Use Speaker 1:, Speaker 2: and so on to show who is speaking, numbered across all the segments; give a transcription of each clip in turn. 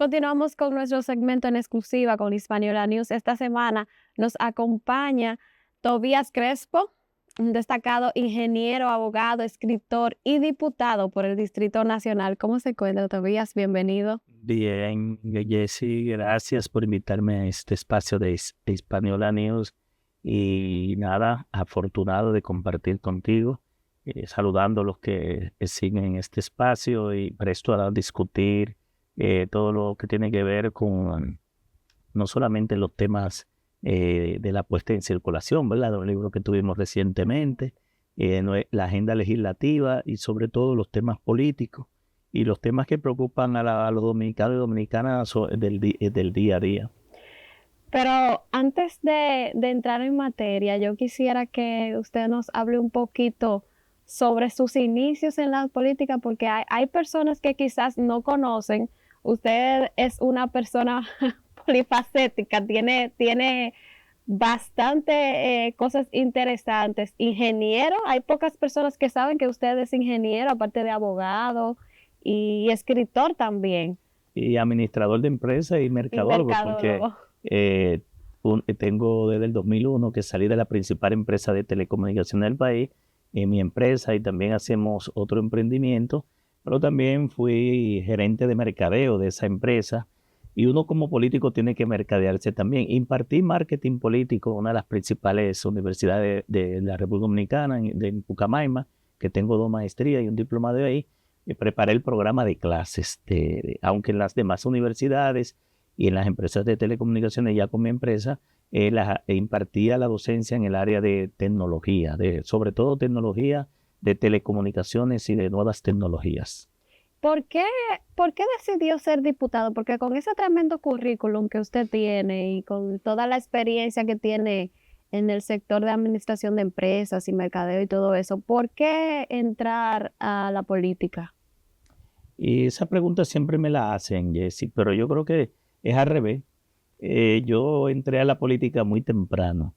Speaker 1: Continuamos con nuestro segmento en exclusiva con Hispaniola News. Esta semana nos acompaña Tobías Crespo, un destacado ingeniero, abogado, escritor y diputado por el Distrito Nacional. ¿Cómo se encuentra, Tobías? Bienvenido.
Speaker 2: Bien, Jessy, gracias por invitarme a este espacio de Hispaniola News. Y nada, afortunado de compartir contigo, saludando a los que siguen este espacio y presto a discutir todo lo que tiene que ver con no solamente los temas de la puesta en circulación, ¿verdad? De un libro que tuvimos recientemente, la agenda legislativa y sobre todo los temas políticos y los temas que preocupan a los dominicanos y dominicanas del día a día.
Speaker 1: Pero antes de entrar en materia, yo quisiera que usted nos hable un poquito sobre sus inicios en la política, porque hay personas que quizás no conocen. Usted es una persona polifacética, tiene bastante cosas interesantes. Ingeniero, hay pocas personas que saben que usted es ingeniero, aparte de abogado y escritor también,
Speaker 2: Y administrador de empresas y
Speaker 1: y
Speaker 2: mercadólogo, porque
Speaker 1: mercadólogo.
Speaker 2: eh, tengo desde el 2001 que salí de la principal empresa de telecomunicaciones del país, en mi empresa, y también hacemos otro emprendimiento, pero también fui gerente de mercadeo de esa empresa, y uno como político tiene que mercadearse también. Impartí marketing político en una de las principales universidades de la República Dominicana, en Pucamaima, que tengo 2 maestrías y un diplomado de ahí. Preparé el programa de clases, aunque en las demás universidades y en las empresas de telecomunicaciones, ya con mi empresa, impartía la docencia en el área de tecnología, sobre todo tecnología de telecomunicaciones y de nuevas tecnologías.
Speaker 1: ¿Por qué, por qué decidió ser diputado? Porque con ese tremendo currículum que usted tiene y con toda la experiencia que tiene en el sector de administración de empresas y mercadeo y todo eso, ¿por qué entrar a la política?
Speaker 2: Y esa pregunta siempre me la hacen, Jessy, pero yo creo que es al revés. Yo entré a la política muy temprano,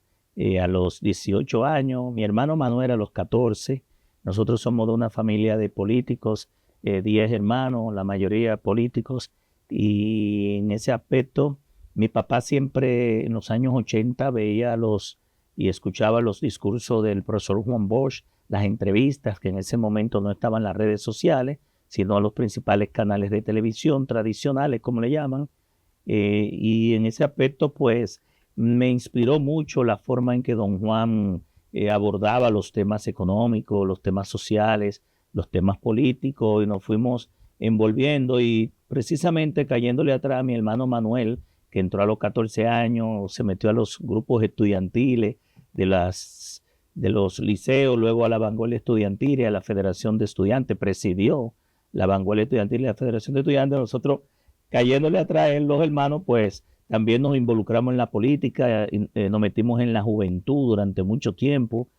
Speaker 2: a los 18 años, mi hermano Manuel a los 14. Nosotros somos de una familia de políticos, 10 hermanos, la mayoría políticos, y en ese aspecto mi papá siempre en los años 80 veía y escuchaba los discursos del profesor Juan Bosch, las entrevistas que en ese momento no estaban en las redes sociales, sino en los principales canales de televisión tradicionales, como le llaman. Y en ese aspecto, pues, me inspiró mucho la forma en que don Juan abordaba los temas económicos, los temas sociales, los temas políticos, y nos fuimos envolviendo y precisamente cayéndole atrás a mi hermano Manuel, que entró a los 14 años, se metió a los grupos estudiantiles de los liceos, luego a la vanguardia estudiantil y a la Federación de Estudiantes, presidió la vanguardia estudiantil y la Federación de Estudiantes. Nosotros, cayéndole atrás en los hermanos, pues también nos involucramos en la política, nos metimos en la juventud durante mucho tiempo,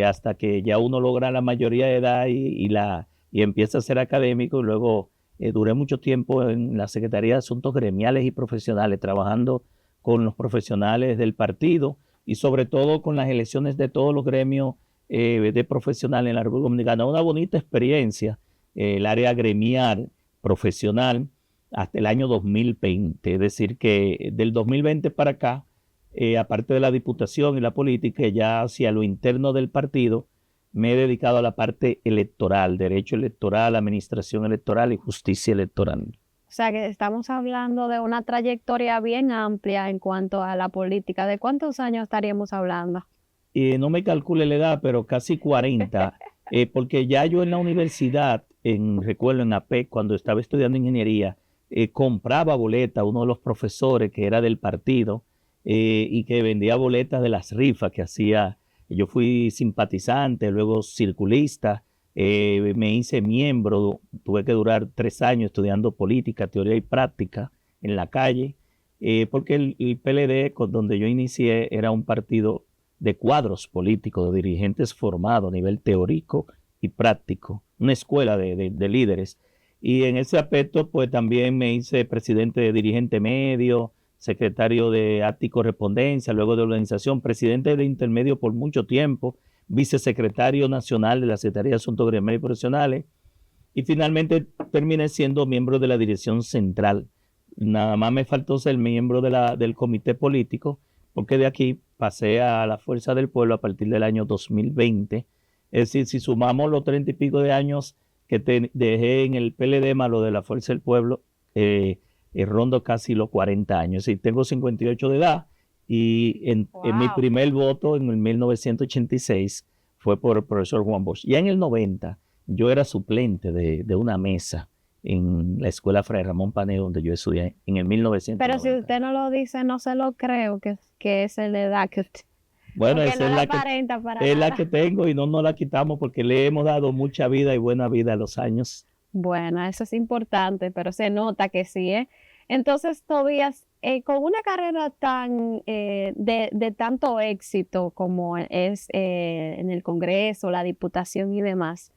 Speaker 2: hasta que ya uno logra la mayoría de edad y empieza a ser académico. Y luego duré mucho tiempo en la Secretaría de Asuntos Gremiales y Profesionales, trabajando con los profesionales del partido y sobre todo con las elecciones de todos los gremios de profesionales en la República Dominicana. Una bonita experiencia, el área gremial, profesional, hasta el año 2020. Es decir, que del 2020 para acá, aparte de la diputación y la política, ya hacia lo interno del partido, me he dedicado a la parte electoral, derecho electoral, administración electoral y justicia electoral.
Speaker 1: O sea que estamos hablando de una trayectoria bien amplia en cuanto a la política. ¿De cuántos años estaríamos hablando?
Speaker 2: No me calcule la edad, pero casi 40, porque ya yo en la universidad, recuerdo en APEC, cuando estaba estudiando ingeniería, compraba boletas, uno de los profesores que era del partido, y que vendía boletas de las rifas que hacía. Yo fui simpatizante, luego circulista, me hice miembro, tuve que durar 3 años estudiando política, teoría y práctica en la calle, porque el PLD, donde yo inicié, era un partido de cuadros políticos, de dirigentes formados a nivel teórico y práctico, una escuela de líderes. Y en ese aspecto, pues también me hice presidente de dirigente medio, secretario de acta y correspondencia, luego de organización, presidente de intermedio por mucho tiempo, vicesecretario nacional de la Secretaría de Asuntos Gremiales y Profesionales, y finalmente terminé siendo miembro de la dirección central nada más me faltó ser miembro del comité político, porque de aquí pasé a la Fuerza del Pueblo a partir del año 2020. Es decir, si sumamos los 30 y pico de años que dejé en el PLD más lo de la Fuerza del Pueblo, rondo casi los 40 años. Es decir, tengo 58 de edad y en mi
Speaker 1: Wow.
Speaker 2: primer voto en el 1986 fue por el profesor Juan Bosch. Ya en el 90 yo era suplente de una mesa en la escuela Fray Ramón Paneo, donde yo estudié en el
Speaker 1: Pero si
Speaker 2: 1990.
Speaker 1: usted no lo dice, no se lo creo que es el de edad que usted,
Speaker 2: Bueno,
Speaker 1: porque
Speaker 2: esa
Speaker 1: no
Speaker 2: es
Speaker 1: la
Speaker 2: la que,
Speaker 1: aparenta para
Speaker 2: es la
Speaker 1: nada.
Speaker 2: que tengo y no nos la quitamos porque le hemos dado mucha vida y buena vida a los años.
Speaker 1: Bueno, eso es importante, pero se nota que sí, ¿eh? Entonces, Tobías, con una carrera tan de tanto éxito como es en el Congreso, la Diputación y demás,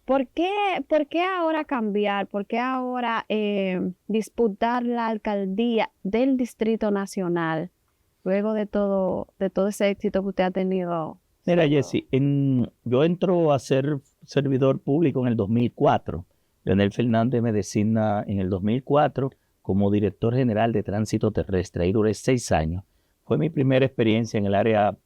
Speaker 1: ¿por qué ahora cambiar? ¿Por qué ahora disputar la alcaldía del Distrito Nacional luego de todo ese éxito que usted ha tenido?
Speaker 2: Mira, Jesse, yo entro a ser servidor público en el 2004. Leonel Fernández me designa en el 2004 como director general de tránsito terrestre. Ahí duré 6 años. Fue mi primera experiencia en el área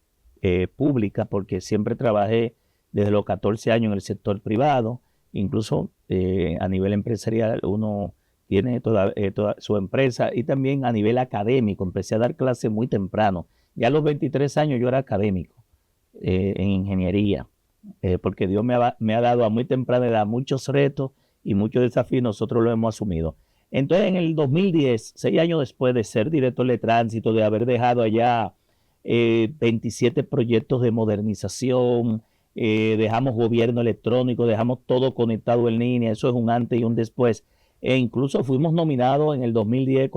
Speaker 2: pública porque siempre trabajé desde los 14 años en el sector privado. Incluso a nivel empresarial uno tiene toda su empresa y también a nivel académico. Empecé a dar clases muy temprano. Ya a los 23 años yo era académico en ingeniería, porque Dios me ha dado a muy temprana edad muchos retos y muchos desafíos, nosotros lo hemos asumido. Entonces en el 2010, 6 años después de ser director de tránsito, de haber dejado allá 27 proyectos de modernización, dejamos gobierno electrónico, dejamos todo conectado en línea, eso es un antes y un después. E incluso fuimos nominados en el 2010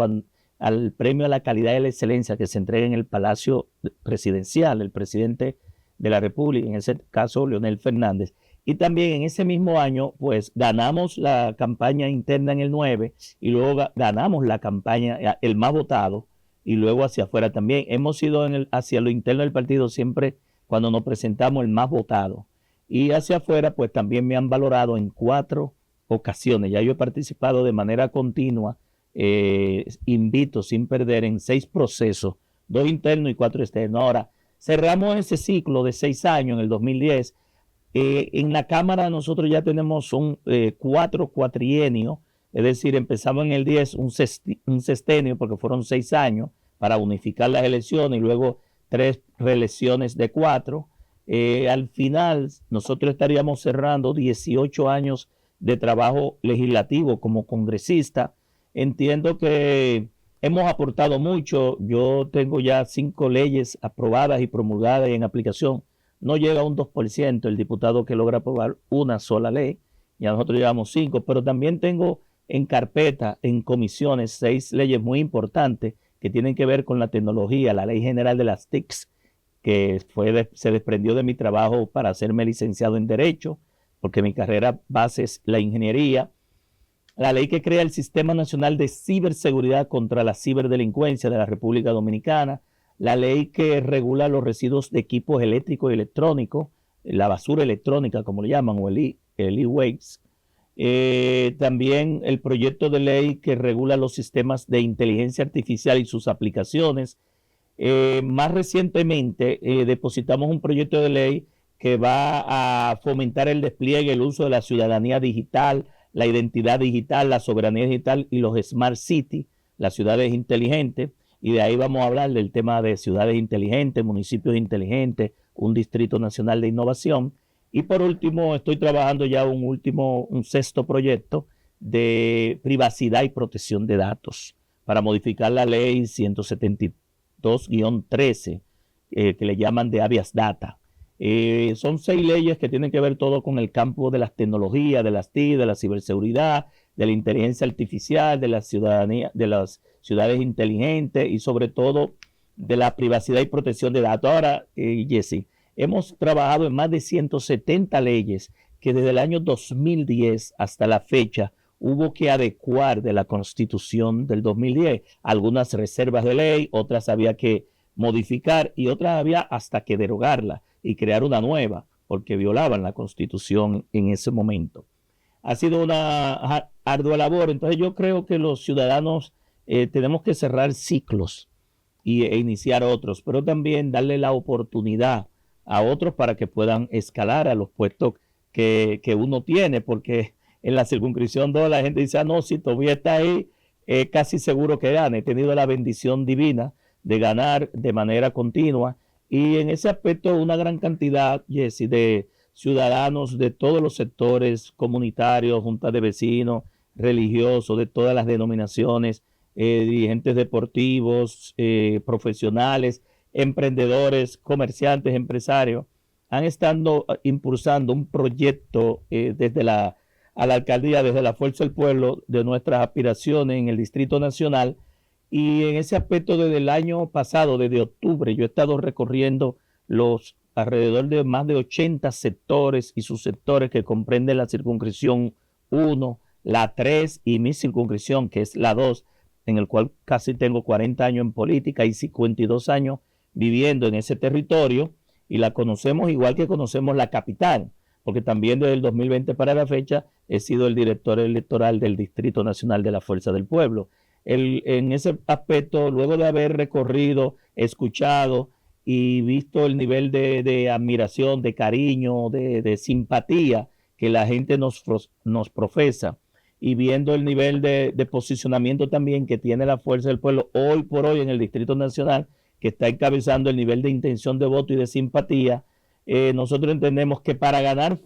Speaker 2: al premio a la calidad y la excelencia que se entrega en el Palacio Presidencial, el presidente de la República, en ese caso Leonel Fernández. Y también en ese mismo año, pues ganamos la campaña interna en el 9 y luego ganamos la campaña, el más votado, y luego hacia afuera también. Hemos sido hacia lo interno del partido siempre cuando nos presentamos el más votado. Y hacia afuera, pues también me han valorado en 4 ocasiones. Ya yo he participado de manera continua, invito sin perder en 6 procesos, 2 internos y 4 externos. Ahora, cerramos ese ciclo de 6 años en el 2010. En la Cámara nosotros ya tenemos 4 cuatrienios, es decir, empezamos en el 10 un sextenio porque fueron 6 años para unificar las elecciones y luego 3 reelecciones de 4. Al final nosotros estaríamos cerrando 18 años de trabajo legislativo como congresista. Entiendo que hemos aportado mucho. Yo tengo ya 5 leyes aprobadas y promulgadas y en aplicación. No llega a un 2% el diputado que logra aprobar una sola ley. Ya nosotros llevamos 5, pero también tengo en carpeta, en comisiones, 6 leyes muy importantes que tienen que ver con la tecnología. La Ley General de las TICs, que se desprendió de mi trabajo para hacerme licenciado en Derecho, porque mi carrera base es la ingeniería. La ley que crea el Sistema Nacional de Ciberseguridad contra la Ciberdelincuencia de la República Dominicana, la ley que regula los residuos de equipos eléctricos y electrónicos, la basura electrónica, como le llaman, o el e-waste. También el proyecto de ley que regula los sistemas de inteligencia artificial y sus aplicaciones. Más recientemente depositamos un proyecto de ley que va a fomentar el despliegue, el uso de la ciudadanía digital, la identidad digital, la soberanía digital y los Smart Cities, las ciudades inteligentes. Y de ahí vamos a hablar del tema de ciudades inteligentes, municipios inteligentes, un distrito nacional de innovación. Y por último, estoy trabajando ya un sexto proyecto de privacidad y protección de datos para modificar la ley 172-13, que le llaman de habeas data. Son 6 leyes que tienen que ver todo con el campo de las tecnologías, de las TIC, de la ciberseguridad, de la inteligencia artificial, de la ciudadanía, de las ciudades inteligentes y sobre todo de la privacidad y protección de datos. Ahora, Jesse, hemos trabajado en más de 170 leyes que desde el año 2010 hasta la fecha hubo que adecuar de la Constitución del 2010. Algunas reservas de ley, otras había que modificar y otras había hasta que derogarla y crear una nueva porque violaban la Constitución en ese momento. Ha sido una ardua labor, entonces yo creo que los ciudadanos tenemos que cerrar ciclos e iniciar otros, pero también darle la oportunidad a otros para que puedan escalar a los puestos que uno tiene, porque en la circunscripción 2 la gente dice, no, si todavía está ahí, casi seguro que gane. He tenido la bendición divina de ganar de manera continua y en ese aspecto una gran cantidad, Jesse, de ciudadanos de todos los sectores comunitarios, juntas de vecinos, religiosos, de todas las denominaciones, dirigentes deportivos, profesionales, emprendedores, comerciantes, empresarios, han estado impulsando un proyecto a la alcaldía, desde la Fuerza del Pueblo, de nuestras aspiraciones en el Distrito Nacional. Y en ese aspecto, desde el año pasado, desde octubre, yo he estado recorriendo los alrededor de más de 80 sectores y subsectores que comprenden la circunscripción 1, la 3 y mi circunscripción, que es la 2, en el cual casi tengo 40 años en política y 52 años viviendo en ese territorio, y la conocemos igual que conocemos la capital, porque también desde el 2020 para la fecha he sido el director electoral del Distrito Nacional de la Fuerza del Pueblo. En ese aspecto, luego de haber recorrido, escuchado y visto el nivel de admiración, de cariño, de simpatía que la gente nos profesa, y viendo el nivel de posicionamiento también que tiene la Fuerza del Pueblo hoy por hoy en el Distrito Nacional, que está encabezando el nivel de intención de voto y de simpatía, nosotros entendemos que para ganar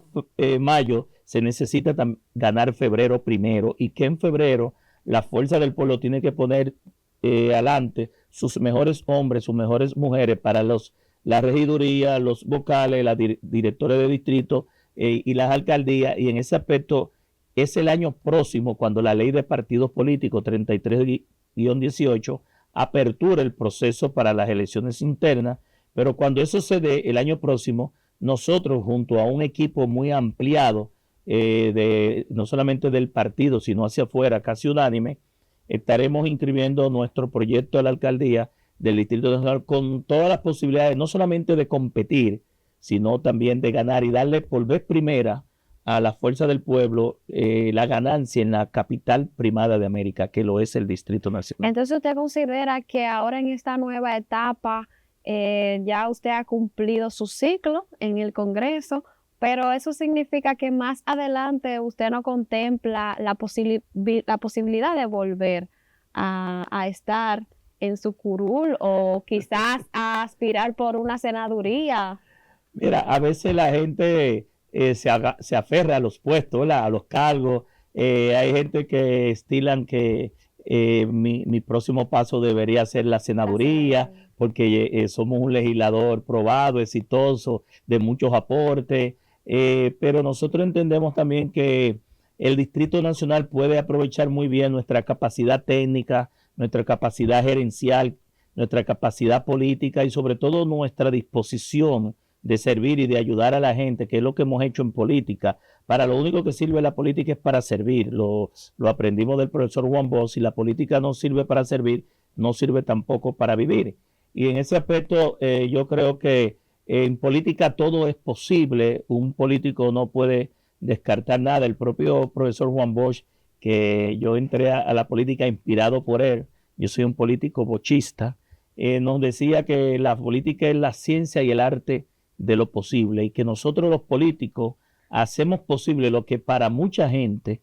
Speaker 2: mayo se necesita ganar febrero primero, y que en febrero la Fuerza del Pueblo tiene que poner adelante sus mejores hombres, sus mejores mujeres para la regiduría, los vocales, las directores de distrito y las alcaldías. Y en ese aspecto es el año próximo cuando la ley de partidos políticos 33-18 apertura el proceso para las elecciones internas, pero cuando eso se dé el año próximo, nosotros junto a un equipo muy ampliado, no solamente del partido, sino hacia afuera, casi unánime, estaremos inscribiendo nuestro proyecto a la alcaldía del Distrito Nacional con todas las posibilidades, no solamente de competir, sino también de ganar y darle por vez primera a la Fuerza del Pueblo la ganancia en la capital primada de América, que lo es el Distrito Nacional.
Speaker 1: Entonces, ¿usted considera que ahora en esta nueva etapa ya usted ha cumplido su ciclo en el Congreso, pero eso significa que más adelante usted no contempla la posibilidad de volver a estar en su curul o quizás a aspirar por una senaduría?
Speaker 2: Mira, a veces la gente se aferra a los puestos, ¿verdad? A los cargos. Hay gente que estilan que mi próximo paso debería ser la senaduría, porque somos un legislador probado, exitoso, de muchos aportes, pero nosotros entendemos también que el Distrito Nacional puede aprovechar muy bien nuestra capacidad técnica, nuestra capacidad gerencial, nuestra capacidad política y sobre todo nuestra disposición de servir y de ayudar a la gente, que es lo que hemos hecho en política. Para lo único que sirve la política es para servir. Lo aprendimos del profesor Juan Bosch. Si la política no sirve para servir, no sirve tampoco para vivir. Y en ese aspecto yo creo que en política todo es posible. Un político no puede descartar nada. El propio profesor Juan Bosch, que yo entré a la política inspirado por él, yo soy un político bochista, nos decía que la política es la ciencia y el arte de lo posible, y que nosotros los políticos hacemos posible lo que para mucha gente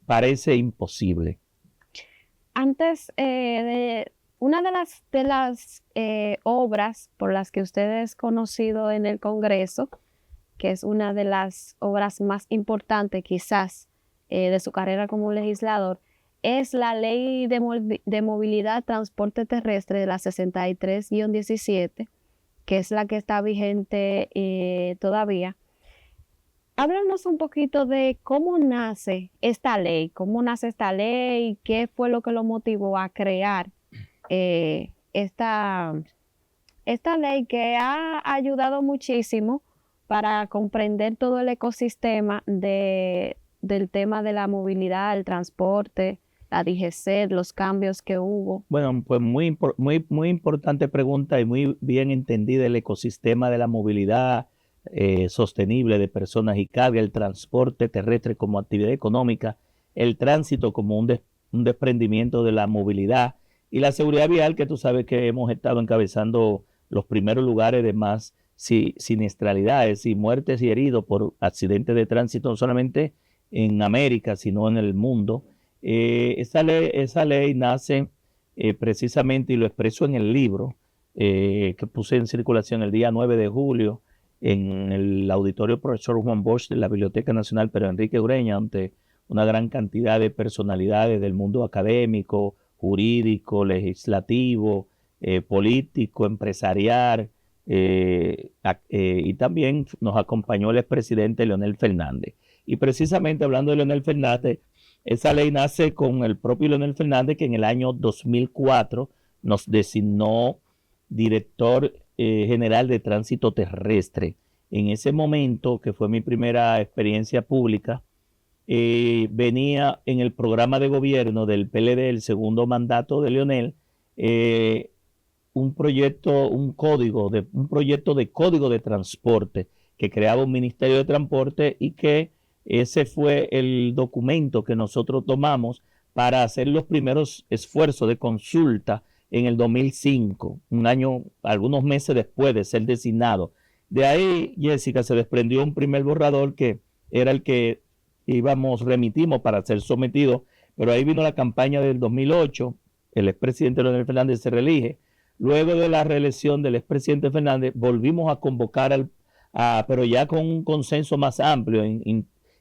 Speaker 2: parece imposible.
Speaker 1: Antes de una de las obras por las que usted es conocido en el Congreso, que es una de las obras más importantes quizás de su carrera como legislador, es la Ley de Movilidad Transporte Terrestre de la 63-17, que es la que está vigente todavía. Háblanos un poquito de cómo nace esta ley, qué fue lo que lo motivó a crear esta ley, que ha ayudado muchísimo para comprender todo el ecosistema del tema de la movilidad, el transporte, la DGC, los cambios que hubo.
Speaker 2: Bueno, pues muy importante pregunta y muy bien entendida el ecosistema de la movilidad sostenible de personas y carga, el transporte terrestre como actividad económica, el tránsito como un un desprendimiento de la movilidad y la seguridad vial, que tú sabes que hemos estado encabezando los primeros lugares de más siniestralidades y muertes y heridos por accidentes de tránsito, no solamente en América, sino en el mundo. Esa ley nace precisamente, y lo expreso en el libro que puse en circulación el día 9 de julio en el auditorio profesor Juan Bosch de la Biblioteca Nacional Pedro Enrique Ureña, ante una gran cantidad de personalidades del mundo académico, jurídico, legislativo, político, empresarial, y también nos acompañó el expresidente Leonel Fernández. Y precisamente hablando de Leonel Fernández, esa ley nace con el propio Leonel Fernández, que en el año 2004 nos designó director general de tránsito terrestre. En ese momento, que fue mi primera experiencia pública, venía en el programa de gobierno del PLD, el segundo mandato de Leonel, un proyecto de código de transporte que creaba un ministerio de transporte, y que ese fue el documento que nosotros tomamos para hacer los primeros esfuerzos de consulta en el 2005, un año, algunos meses después de ser designado. De ahí, Jessica, se desprendió un primer borrador que era el que remitimos para ser sometido, pero ahí vino la campaña del 2008, el expresidente Leonel Fernández se reelige. Luego de la reelección del expresidente Fernández, volvimos a convocar, pero ya con un consenso más amplio.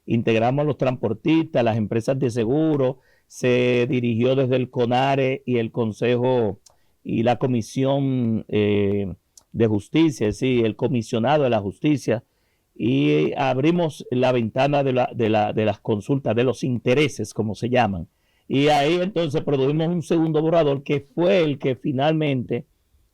Speaker 2: Integramos a los transportistas, las empresas de seguro, se dirigió desde el CONARE y el Consejo y la Comisión de Justicia, es decir, el comisionado de la justicia, y abrimos la ventana de las consultas, de los intereses, como se llaman. Y ahí entonces produjimos un segundo borrador, que fue el que finalmente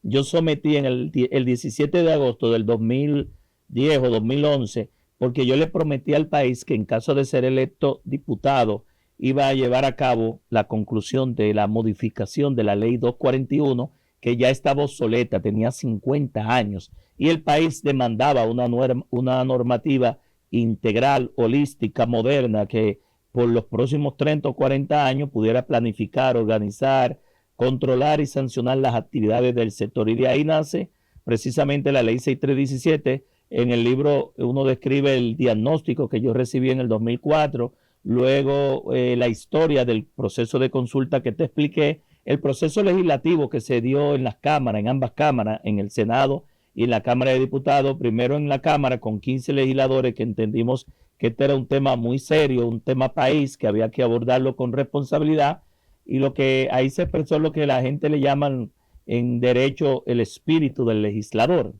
Speaker 2: yo sometí en el 17 de agosto del 2010 o 2011, porque yo le prometí al país que en caso de ser electo diputado iba a llevar a cabo la conclusión de la modificación de la ley 241, que ya estaba obsoleta, tenía 50 años, y el país demandaba una normativa integral, holística, moderna, que por los próximos 30 o 40 años pudiera planificar, organizar, controlar y sancionar las actividades del sector. Y de ahí nace precisamente la ley 6317. En el libro uno describe el diagnóstico que yo recibí en el 2004, luego la historia del proceso de consulta que te expliqué, el proceso legislativo que se dio en las cámaras, en ambas cámaras, en el Senado y en la Cámara de Diputados, primero en la Cámara con 15 legisladores que entendimos que este era un tema muy serio, un tema país, que había que abordarlo con responsabilidad, y lo que ahí se expresó lo que la gente le llaman en derecho el espíritu del legislador.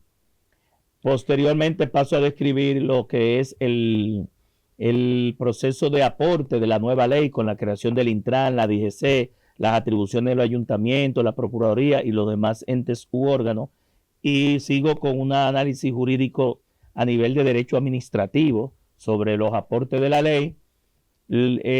Speaker 2: Posteriormente paso a describir lo que es el proceso de aporte de la nueva ley con la creación del Intran, la DGC, las atribuciones de los ayuntamientos, la Procuraduría y los demás entes u órganos, y sigo con un análisis jurídico a nivel de derecho administrativo sobre los aportes de la ley,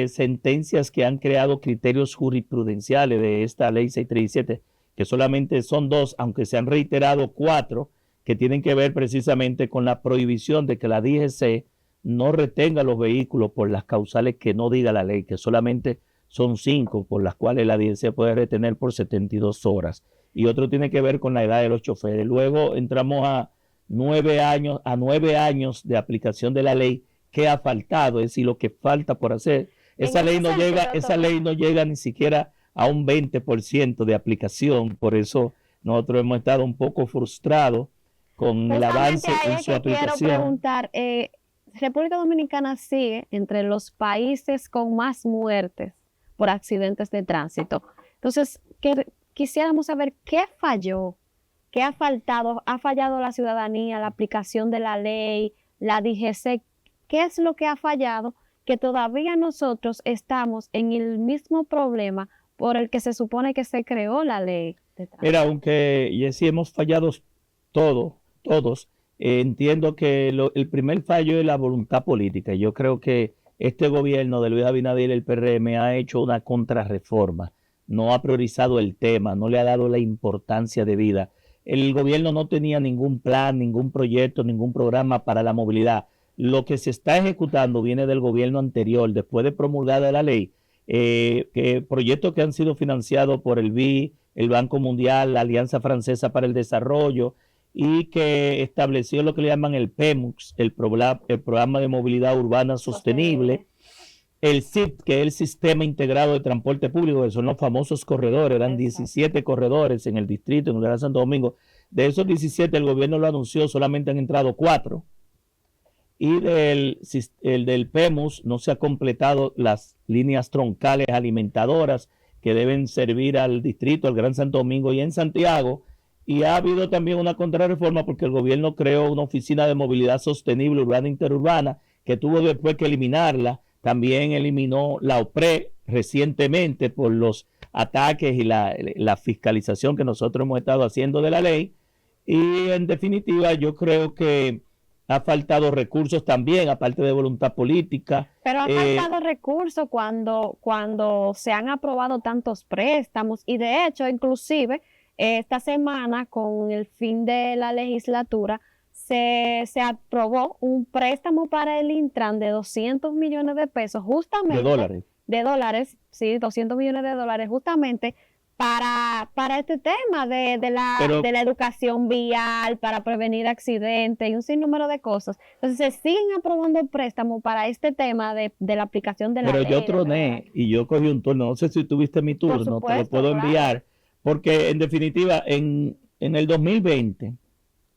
Speaker 2: sentencias que han creado criterios jurisprudenciales de esta ley 637, que solamente son 2, aunque se han reiterado 4, que tienen que ver precisamente con la prohibición de que la DGC no retenga los vehículos por las causales que no diga la ley, que solamente son 5 por las cuales la DGC puede retener por 72 horas. Y otro tiene que ver con la edad de los choferes. Luego entramos a 9 años de aplicación de la ley. ¿Qué ha faltado? Es decir, lo que falta por hacer. Esa ley no llega ni siquiera a un 20% de aplicación. Por eso nosotros hemos estado un poco frustrados con el avance en su aplicación.
Speaker 1: Quiero preguntar, República Dominicana sigue entre los países con más muertes por accidentes de tránsito. Entonces, quisiéramos saber qué falló, qué ha fallado la ciudadanía, la aplicación de la ley, la DGC, qué es lo que ha fallado, que todavía nosotros estamos en el mismo problema por el que se supone que se creó la ley de tránsito.
Speaker 2: Mira, aunque sí hemos fallado todos, entiendo que el primer fallo es la voluntad política. Yo creo que este gobierno de Luis Abinader, el PRM, ha hecho una contrarreforma, no ha priorizado el tema, no le ha dado la importancia debida. El gobierno no tenía ningún plan, ningún proyecto, ningún programa para la movilidad. Lo que se está ejecutando viene del gobierno anterior, después de promulgada la ley. que proyectos que han sido financiados por el BI, el Banco Mundial, la Alianza Francesa para el Desarrollo, y que estableció lo que le llaman el PEMUX, el Programa de Movilidad Urbana Sostenible, el SIT, que es el Sistema Integrado de Transporte Público, que son los famosos corredores, eran 17 corredores en el distrito, en el Gran Santo Domingo. De esos 17, el gobierno lo anunció, solamente han entrado 4. Y el del PEMUS no se ha completado las líneas troncales alimentadoras que deben servir al distrito, al Gran Santo Domingo y en Santiago. Y ha habido también una contrarreforma porque el gobierno creó una oficina de movilidad sostenible urbana e interurbana que tuvo después que eliminarla. También eliminó la OPRE recientemente por los ataques y la fiscalización que nosotros hemos estado haciendo de la ley. Y en definitiva, yo creo que ha faltado recursos también, aparte de voluntad política.
Speaker 1: Pero ha faltado recursos cuando se han aprobado tantos préstamos y de hecho, inclusive, esta semana, con el fin de la legislatura, se aprobó un préstamo para el Intran de 200 millones de pesos, justamente. De dólares, sí, 200 millones de dólares, justamente para este tema de la educación vial, para prevenir accidentes y un sinnúmero de cosas. Entonces se siguen aprobando préstamos para este tema de la aplicación de la ley.
Speaker 2: Pero yo troné y yo cogí un turno, no sé si tuviste mi turno, te lo puedo enviar, porque en definitiva en el 2020,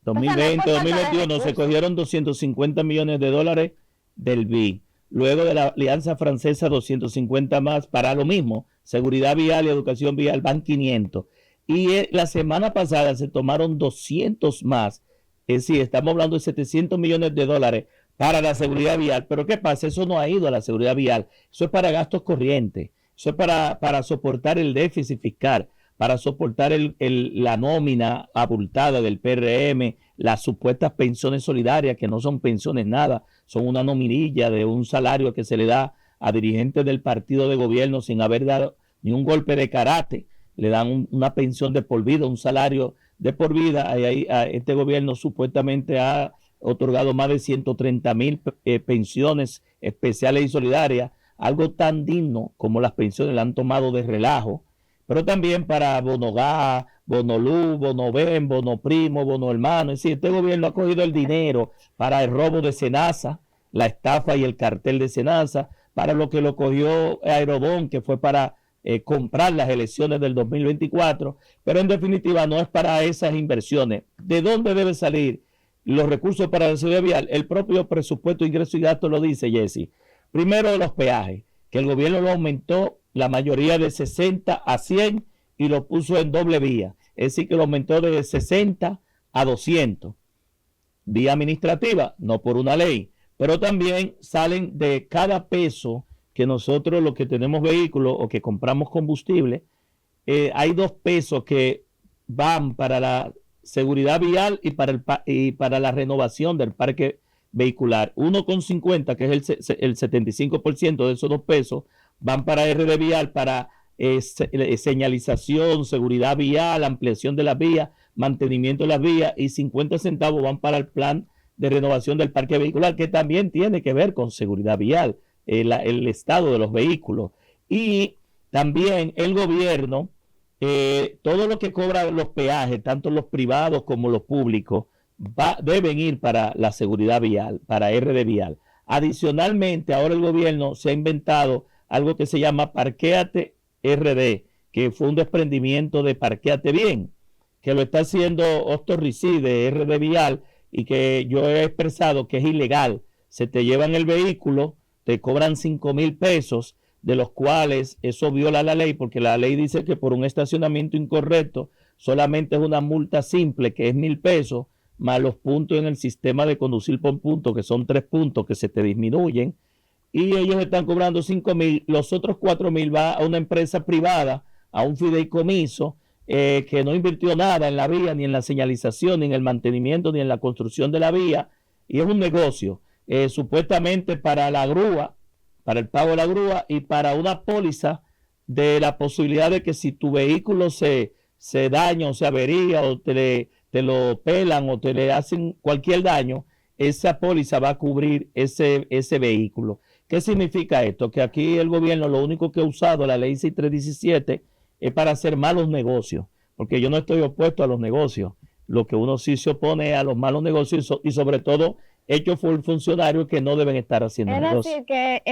Speaker 2: 2021 se cogieron 250 millones de dólares del BI. Luego de la Alianza Francesa, 250 más para lo mismo, seguridad vial y educación vial, van 500. Y la semana pasada se tomaron 200 más, es decir, estamos hablando de 700 millones de dólares para la seguridad vial. Pero ¿qué pasa? Eso no ha ido a la seguridad vial, eso es para gastos corrientes, eso es para soportar el déficit fiscal, para soportar la nómina abultada del PRM, las supuestas pensiones solidarias, que no son pensiones nada, son una nominilla de un salario que se le da a dirigentes del partido de gobierno sin haber dado ni un golpe de karate. Le dan una pensión de por vida, un salario de por vida. Este gobierno supuestamente ha otorgado más de 130,000 pensiones especiales y solidarias, algo tan digno como las pensiones la han tomado de relajo, pero también para Bono Gas, Bono Luz, Bono Ben, Bono Primo, Bono Hermano. Es decir, este gobierno ha cogido el dinero para el robo de Senasa, la estafa y el cartel de Senasa, para lo que lo cogió Aerobón, que fue para comprar las elecciones del 2024, pero en definitiva no es para esas inversiones. ¿De dónde deben salir los recursos para la seguridad vial? El propio presupuesto de ingresos y gastos lo dice, Jesse. Primero, los peajes, que el gobierno lo aumentó la mayoría de 60 a 100 y lo puso en doble vía. Es decir, que lo aumentó de 60 a 200. Vía administrativa, no por una ley. Pero también salen de cada peso que nosotros, los que tenemos vehículos o que compramos combustible, hay 2 pesos que van para la seguridad vial y para la renovación del parque vehicular. 1,50, que es el 75% de esos 2 pesos, van para RD Vial, para señalización, seguridad vial, ampliación de las vías, mantenimiento de las vías, y 50 centavos van para el plan de renovación del parque vehicular, que también tiene que ver con seguridad vial, el estado de los vehículos. Y también el gobierno, todo lo que cobra los peajes, tanto los privados como los públicos, deben ir para la seguridad vial, para RD Vial. Adicionalmente, ahora el gobierno se ha inventado algo que se llama Parquéate RD, que fue un desprendimiento de Parquéate Bien, que lo está haciendo Hostos Ricí de RD Vial, y que yo he expresado que es ilegal. Se te llevan el vehículo, te cobran 5,000 pesos, de los cuales eso viola la ley, porque la ley dice que por un estacionamiento incorrecto solamente es una multa simple, que es 1,000 pesos, más los puntos en el sistema de conducir por puntos, que son 3 puntos que se te disminuyen, y ellos están cobrando 5,000, los otros 4,000 va a una empresa privada, a un fideicomiso, que no invirtió nada en la vía, ni en la señalización, ni en el mantenimiento, ni en la construcción de la vía, y es un negocio, supuestamente para la grúa, para el pago de la grúa, y para una póliza de la posibilidad de que si tu vehículo se daña o se avería, o te lo pelan o te le hacen cualquier daño, esa póliza va a cubrir ese vehículo. ¿Qué significa esto? Que aquí el gobierno lo único que ha usado la ley 6317 es para hacer malos negocios, porque yo no estoy opuesto a los negocios. Lo que uno sí se opone es a los malos negocios y sobre todo hechos por funcionarios que no deben estar haciendo
Speaker 1: Es
Speaker 2: negocios.
Speaker 1: decir, que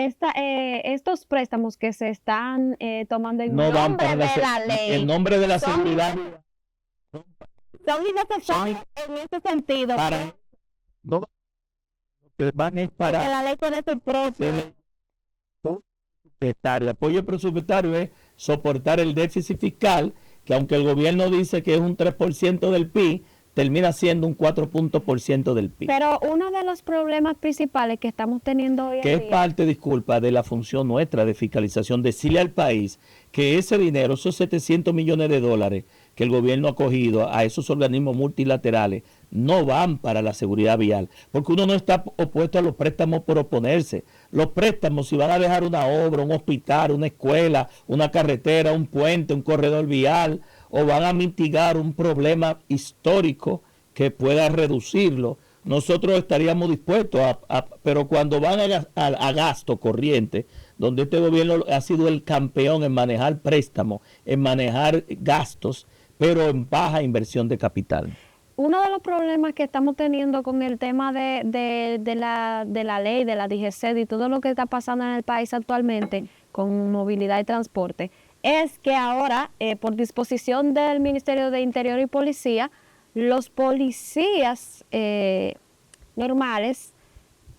Speaker 1: estos préstamos que se están tomando en
Speaker 2: No van
Speaker 1: nombre
Speaker 2: para
Speaker 1: de la
Speaker 2: en
Speaker 1: ley
Speaker 2: nombre de la
Speaker 1: son,
Speaker 2: seguridad.
Speaker 1: son innecesarios en ese sentido,
Speaker 2: Para, no, que van es
Speaker 1: porque
Speaker 2: para
Speaker 1: la ley con eso propio.
Speaker 2: el apoyo presupuestario es soportar el déficit fiscal, que aunque el gobierno dice que es un 3% del PIB, termina siendo un 4% del PIB.
Speaker 1: Pero uno de los problemas principales que estamos teniendo hoy
Speaker 2: Que
Speaker 1: en
Speaker 2: es
Speaker 1: día,
Speaker 2: parte, disculpa, de la función nuestra de fiscalización, decirle al país que ese dinero, esos 700 millones de dólares que el gobierno ha cogido a esos organismos multilaterales, no van para la seguridad vial, porque uno no está opuesto a los préstamos por oponerse. Los préstamos, si van a dejar una obra, un hospital, una escuela, una carretera, un puente, un corredor vial, o van a mitigar un problema histórico que pueda reducirlo, nosotros estaríamos dispuestos pero cuando van a gasto corriente, donde este gobierno ha sido el campeón en manejar préstamos, en manejar gastos, pero en baja inversión de capital.
Speaker 1: uno de los problemas que estamos teniendo con el tema de la ley, de la DGCET y todo lo que está pasando en el país actualmente con movilidad y transporte, es que ahora, por disposición del Ministerio de Interior y Policía, los policías normales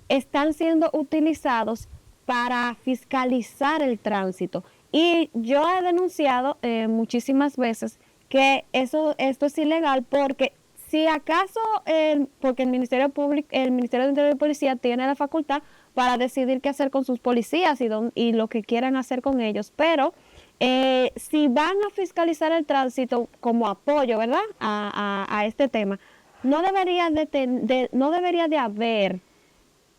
Speaker 1: están siendo utilizados para fiscalizar el tránsito. Y yo he denunciado muchísimas veces que esto es ilegal porque si acaso, porque el Ministerio Público, el Ministerio de Interior y Policía tiene la facultad para decidir qué hacer con sus policías y lo que quieran hacer con ellos, pero si van a fiscalizar el tránsito como apoyo, ¿verdad? A este tema, no debería de haber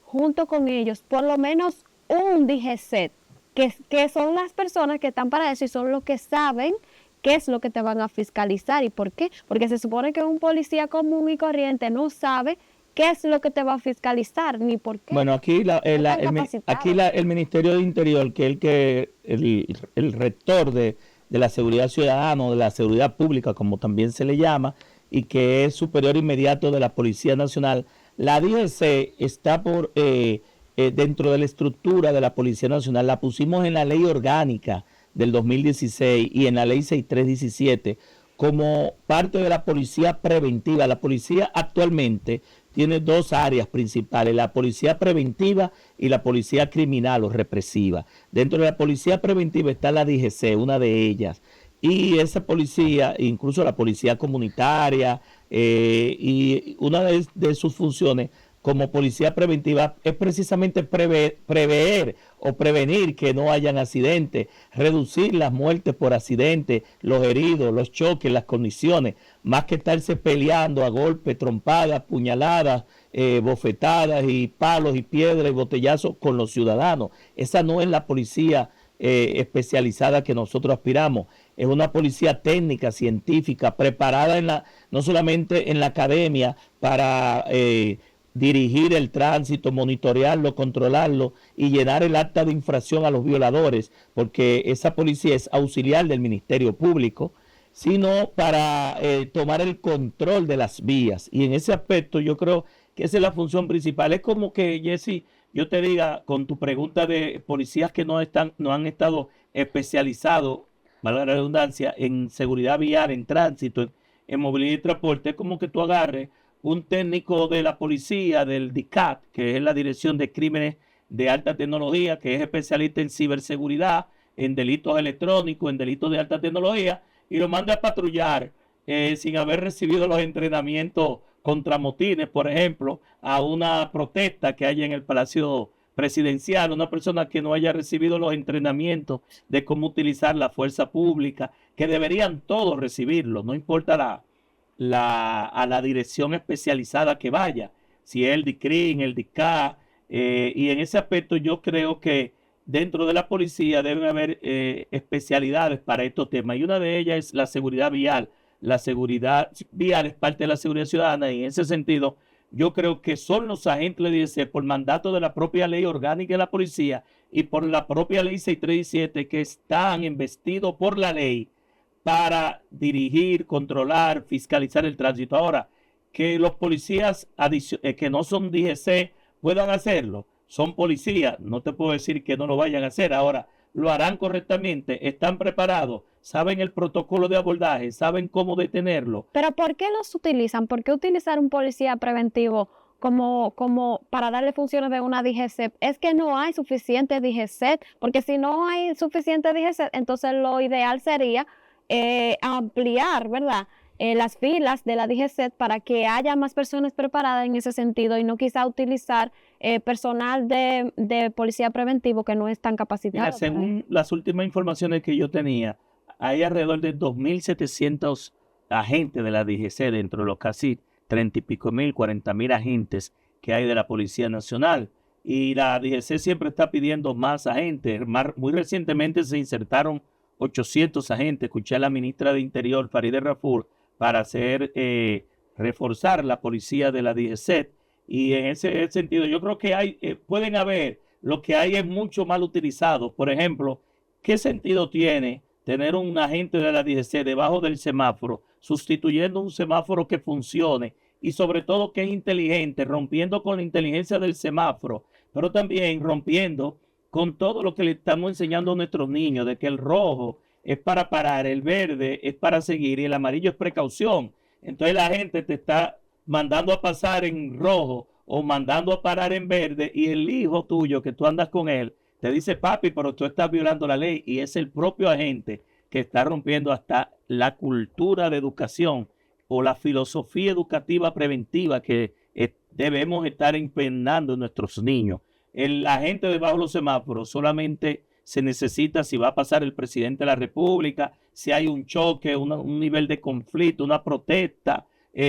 Speaker 1: junto con ellos por lo menos un DGCET, que son las personas que están para eso y son los que saben qué es lo que te van a fiscalizar y por qué. Porque se supone que un policía común y corriente no sabe qué es lo que te va a fiscalizar ni por qué.
Speaker 2: Bueno, aquí, el Ministerio de Interior, que es el rector de la seguridad ciudadana o de la seguridad pública, como también se le llama, y que es superior inmediato de la Policía Nacional, la DGC está dentro de la estructura de la Policía Nacional, la pusimos en la ley orgánica del 2016 y en la ley 6317 como parte de la policía preventiva. La policía actualmente tiene dos áreas principales, la policía preventiva y la policía criminal o represiva. Dentro de la policía preventiva está la DGC, una de ellas. Y esa policía, incluso la policía comunitaria, y una de sus funciones como policía preventiva es precisamente prever o prevenir que no hayan accidentes, reducir las muertes por accidentes, los heridos, los choques, las condiciones, más que estarse peleando a golpes, trompadas, puñaladas, bofetadas y palos y piedras y botellazos con los ciudadanos. Esa no es la policía especializada que nosotros aspiramos. Es una policía técnica, científica, preparada no solamente en la academia para dirigir el tránsito, monitorearlo, controlarlo y llenar el acta de infracción a los violadores, porque esa policía es auxiliar del Ministerio Público, sino para tomar el control de las vías. Y en ese aspecto yo creo que esa es la función principal. Es como que, Jesse, yo te diga con tu pregunta de policías que no han estado especializados, valga la redundancia, en seguridad vial, en tránsito, en movilidad y transporte, es como que tú agarres un técnico de la policía, del DICAT, que es la Dirección de Crímenes de Alta Tecnología, que es especialista en ciberseguridad, en delitos electrónicos, en delitos de alta tecnología, y lo manda a patrullar sin haber recibido los entrenamientos contra motines, por ejemplo, a una protesta que haya en el Palacio Presidencial, una persona que no haya recibido los entrenamientos de cómo utilizar la fuerza pública, que deberían todos recibirlo, no importa a la dirección especializada que vaya, si es el DICRIN, el DICA, y en ese aspecto yo creo que dentro de la policía deben haber especialidades para estos temas, y una de ellas es la seguridad vial. La seguridad vial es parte de la seguridad ciudadana y en ese sentido yo creo que son los agentes de la DGC por mandato de la propia ley orgánica de la policía y por la propia ley 637 que están investidos por la ley para dirigir, controlar, fiscalizar el tránsito. Ahora, que los policías que no son DGC puedan hacerlo, son policías, no te puedo decir que no lo vayan a hacer. Ahora, lo harán correctamente, están preparados, saben el protocolo de abordaje, saben cómo detenerlo.
Speaker 1: Pero ¿por qué los utilizan? ¿Por qué utilizar un policía preventivo como para darle funciones de una DGCET? Es que no hay suficiente DGCET, porque si no hay suficiente DGCET, entonces lo ideal sería ampliar, ¿verdad? Las filas de la DGCET para que haya más personas preparadas en ese sentido y no quizá utilizar personal de policía preventivo que no es tan capacitado.
Speaker 2: Mira, según las últimas informaciones que yo tenía, hay alrededor de 2.700 agentes de la DGC dentro de los casi 30 y pico mil, 40.000 agentes que hay de la Policía Nacional. Y la DGC siempre está pidiendo más agentes. Muy recientemente se insertaron 800 agentes. Escuché a la ministra de Interior, Farideh Raful, para reforzar la policía de la DGC. Y en ese sentido, yo creo que pueden haber, lo que hay es mucho mal utilizado. Por ejemplo, ¿qué sentido tiene tener un agente de la DGC debajo del semáforo, sustituyendo un semáforo que funcione y sobre todo que es inteligente, rompiendo con la inteligencia del semáforo, pero también rompiendo con todo lo que le estamos enseñando a nuestros niños, de que el rojo es para parar, el verde es para seguir y el amarillo es precaución? Entonces la gente te está mandando a pasar en rojo o mandando a parar en verde y el hijo tuyo que tú andas con él te dice: papi, pero tú estás violando la ley, y es el propio agente que está rompiendo hasta la cultura de educación o la filosofía educativa preventiva que debemos estar impregnando en nuestros niños. El agente debajo de los semáforos solamente se necesita si va a pasar el presidente de la República, si hay un choque, un nivel de conflicto, una protesta,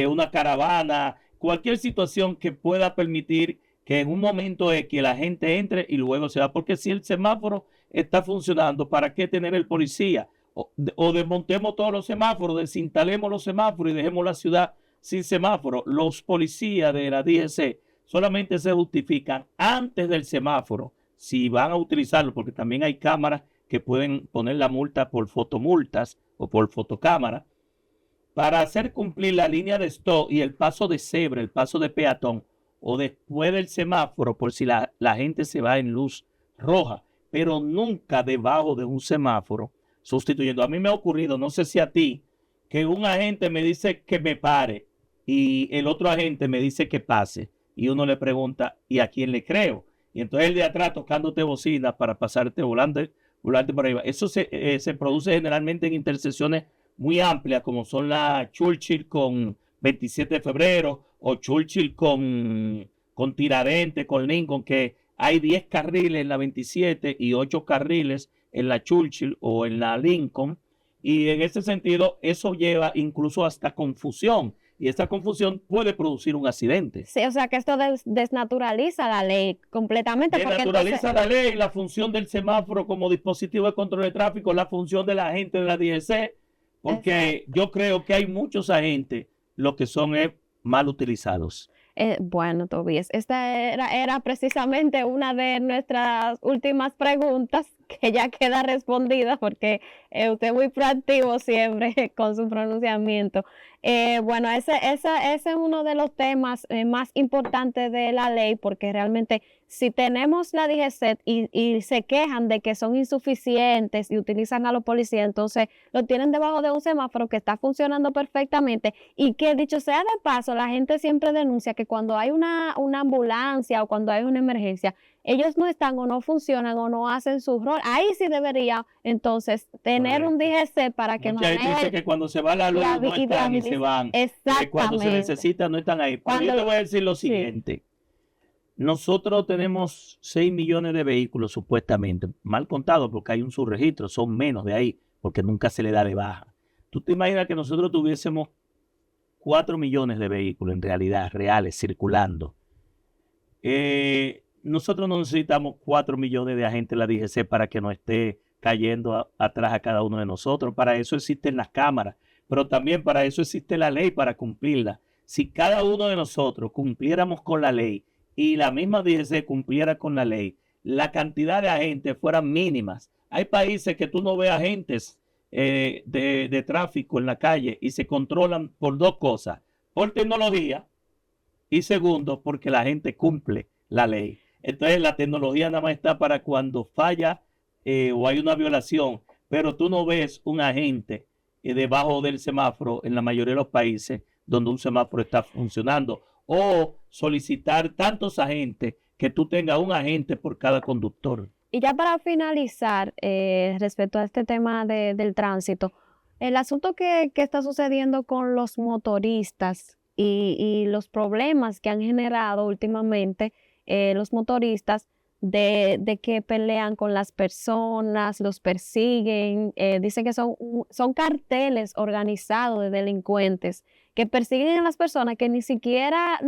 Speaker 2: una caravana, cualquier situación que pueda permitir que en un momento es que la gente entre y luego se va. Porque si el semáforo está funcionando, ¿para qué tener el policía? O desmontemos todos los semáforos, desinstalemos los semáforos y dejemos la ciudad sin semáforo. Los policías de la DGC solamente se justifican antes del semáforo, si van a utilizarlo, porque también hay cámaras que pueden poner la multa por fotomultas o por fotocámara, para hacer cumplir la línea de stop y el paso de cebra, el paso de peatón, o después del semáforo, por si la gente se va en luz roja, pero nunca debajo de un semáforo sustituyendo. A mí me ha ocurrido, no sé si a ti, que un agente me dice que me pare y el otro agente me dice que pase, y uno le pregunta: ¿y a quién le creo? Y entonces el de atrás tocándote bocina para pasarte volante por ahí. Eso se produce generalmente en intersecciones muy amplias, como son la Churchill con 27 de febrero o Churchill con Tiradentes, con Lincoln, que hay 10 carriles en la 27 y 8 carriles en la Churchill o en la Lincoln. Y en ese sentido, eso lleva incluso hasta confusión. Y esa confusión puede producir un accidente.
Speaker 1: Sí, o sea que esto desnaturaliza la ley completamente.
Speaker 2: Desnaturaliza la ley, la función del semáforo como dispositivo de control de tráfico, la función de la agente de la DGC, porque yo creo que hay muchos agentes, lo que son mal utilizados.
Speaker 1: Bueno, Tobías, esta era precisamente una de nuestras últimas preguntas, que ya queda respondida porque usted es muy proactivo siempre con su pronunciamiento. Bueno, ese es uno de los temas más importantes de la ley, porque realmente si tenemos la DGCET y se quejan de que son insuficientes y utilizan a los policías, entonces lo tienen debajo de un semáforo que está funcionando perfectamente, y que, dicho sea de paso, la gente siempre denuncia que cuando hay una ambulancia o cuando hay una emergencia, ellos no están o no funcionan o no hacen su rol. Ahí sí debería entonces tener un DGC para que
Speaker 2: mucha gente dice que cuando se va la luz no están y se van.
Speaker 1: Exactamente.
Speaker 2: Que cuando se necesita no están ahí. Pero yo te voy a decir lo siguiente. Nosotros tenemos 6 millones de vehículos supuestamente, mal contados porque hay un subregistro, son menos de ahí porque nunca se le da de baja. ¿Tú te imaginas que nosotros tuviésemos 4 millones de vehículos en realidad, reales, circulando? Nosotros no necesitamos 4 millones de agentes de la DGC para que nos esté cayendo atrás a cada uno de nosotros. Para eso existen las cámaras, pero también para eso existe la ley, para cumplirla. si cada uno de nosotros cumpliéramos con la ley y la misma DGC cumpliera con la ley, la cantidad de agentes fueran mínimas. Hay países que tú no ves agentes de tráfico en la calle y se controlan por dos cosas: por tecnología y segundo, porque la gente cumple la ley. Entonces la tecnología nada más está para cuando falla o hay una violación, pero tú no ves un agente debajo del semáforo en la mayoría de los países donde un semáforo está funcionando, o solicitar tantos agentes que tú tengas un agente por cada conductor.
Speaker 1: Y ya para finalizar, respecto a este tema del tránsito, el asunto que está sucediendo con los motoristas y los problemas que han generado últimamente los motoristas de que pelean con las personas, los persiguen, dicen que son carteles organizados de delincuentes que persiguen a las personas que ni siquiera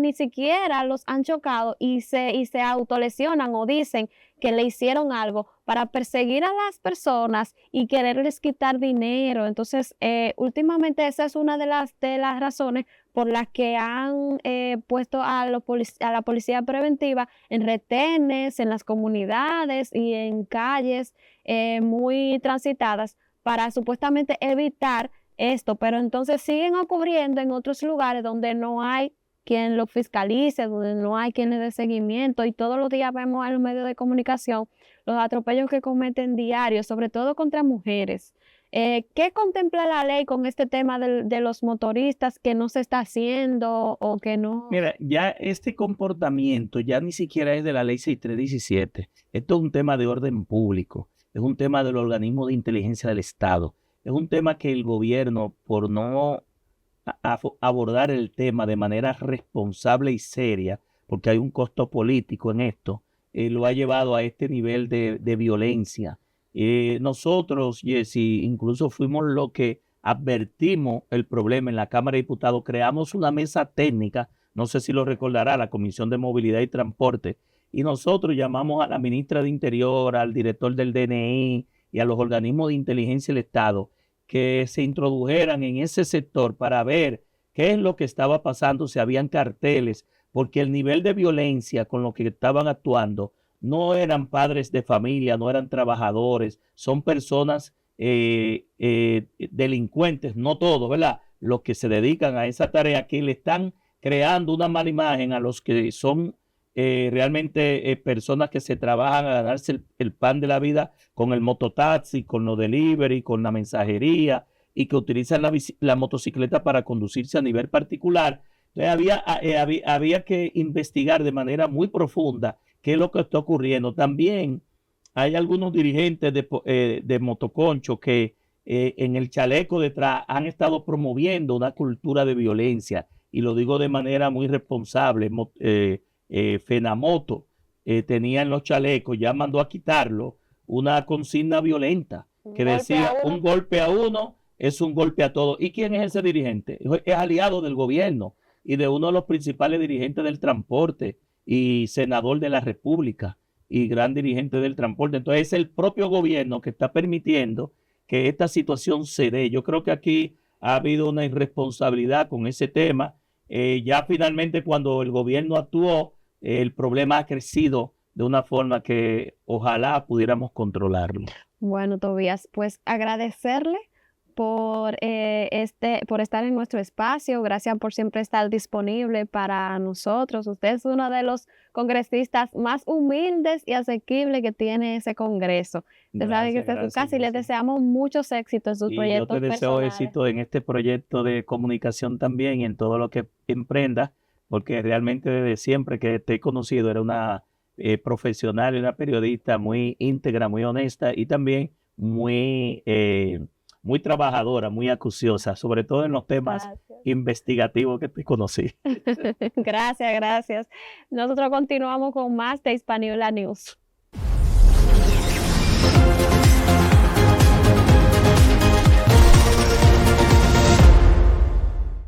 Speaker 1: los han chocado y se autolesionan o dicen que le hicieron algo para perseguir a las personas y quererles quitar dinero. Entonces, últimamente esa es una de las razones por las que han puesto a la policía preventiva en retenes, en las comunidades y en calles muy transitadas para supuestamente evitar esto, pero entonces siguen ocurriendo en otros lugares donde no hay quien lo fiscalice, donde no hay quien le dé seguimiento, y todos los días vemos en los medios de comunicación los atropellos que cometen diarios, sobre todo contra mujeres. ¿Qué contempla la ley con este tema de los motoristas que no se está haciendo o que no?
Speaker 2: Mira, ya este comportamiento ya ni siquiera es de la ley 6317. Esto es un tema de orden público, es un tema del organismo de inteligencia del Estado, es un tema que el gobierno, por no abordar el tema de manera responsable y seria, porque hay un costo político en esto, lo ha llevado a este nivel de violencia. Nosotros, Jesse, incluso fuimos los que advertimos el problema en la Cámara de Diputados. Creamos una mesa técnica, no sé si lo recordará, la Comisión de Movilidad y Transporte, y nosotros llamamos a la ministra de Interior, al director del DNI y a los organismos de inteligencia del Estado que se introdujeran en ese sector para ver qué es lo que estaba pasando, si habían carteles, porque el nivel de violencia con lo que estaban actuando no eran padres de familia, no eran trabajadores, son personas delincuentes, no todos, ¿verdad? Los que se dedican a esa tarea, que le están creando una mala imagen a los que son realmente personas que se trabajan a ganarse el pan de la vida con el mototaxi, con los delivery, con la mensajería, y que utilizan la motocicleta para conducirse a nivel particular. Entonces había que investigar de manera muy profunda qué es lo que está ocurriendo. También hay algunos dirigentes de motoconcho que en el chaleco detrás han estado promoviendo una cultura de violencia, y lo digo de manera muy responsable. Fenamoto tenía en los chalecos, ya mandó a quitarlo, una consigna violenta que decía: un golpe a uno es un golpe a todos. ¿Y quién es ese dirigente? Es aliado del gobierno y de uno de los principales dirigentes del transporte y senador de la República y gran dirigente del transporte. Entonces es el propio gobierno que está permitiendo que esta situación se dé. Yo creo que aquí ha habido una irresponsabilidad con ese tema. Ya finalmente, cuando el gobierno actuó, el problema ha crecido de una forma que ojalá pudiéramos controlarlo.
Speaker 1: Bueno, Tobías, pues agradecerle por estar en nuestro espacio. Gracias por siempre estar disponible para nosotros. Usted es uno de los congresistas más humildes y asequibles que tiene ese Congreso. Usted sabe que está en su casa y les deseamos muchos éxitos en sus proyectos
Speaker 2: yo te deseo
Speaker 1: personales.
Speaker 2: éxito en este proyecto de comunicación también y en todo lo que emprenda, porque realmente desde siempre que te he conocido era una profesional y una periodista muy íntegra, muy honesta y también muy trabajadora, muy acuciosa, sobre todo en los temas investigativos que te conocí.
Speaker 1: Gracias. Nosotros continuamos con más de Hispaniola News.